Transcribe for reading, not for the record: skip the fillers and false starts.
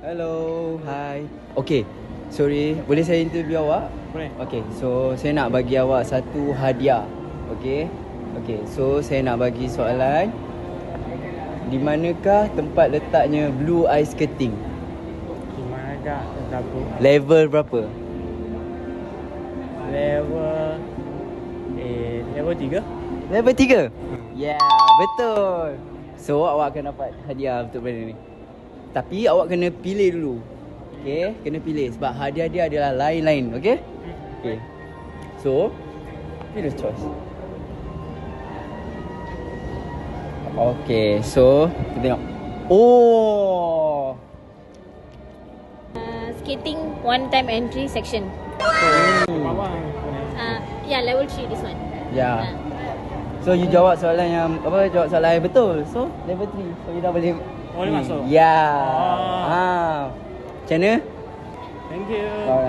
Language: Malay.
Hello, hi. Okay, sorry, boleh saya interview awak? Boleh. Okay, so saya nak bagi awak satu hadiah. Okay, so saya nak bagi soalan. Di manakah tempat letaknya Blue Ice Skating? Di mana dah dapur? Level berapa? Level 3. Level 3? Ya, betul. So awak akan dapat hadiah untuk benda ni. Tapi awak kena pilih dulu. Okay, kena pilih sebab hadiah dia adalah lain-lain. Okay? Okay. So, pilih choice. Okay, so kita tengok. Oh, Skating one time entry section. Bawah. Yeah, level 3 this one. ya. So you jawab soalan yang jawab soalan yang betul. So level 3. So you dah boleh Boleh masuk. Ya. Oh. Macam mana? Thank you. Alright.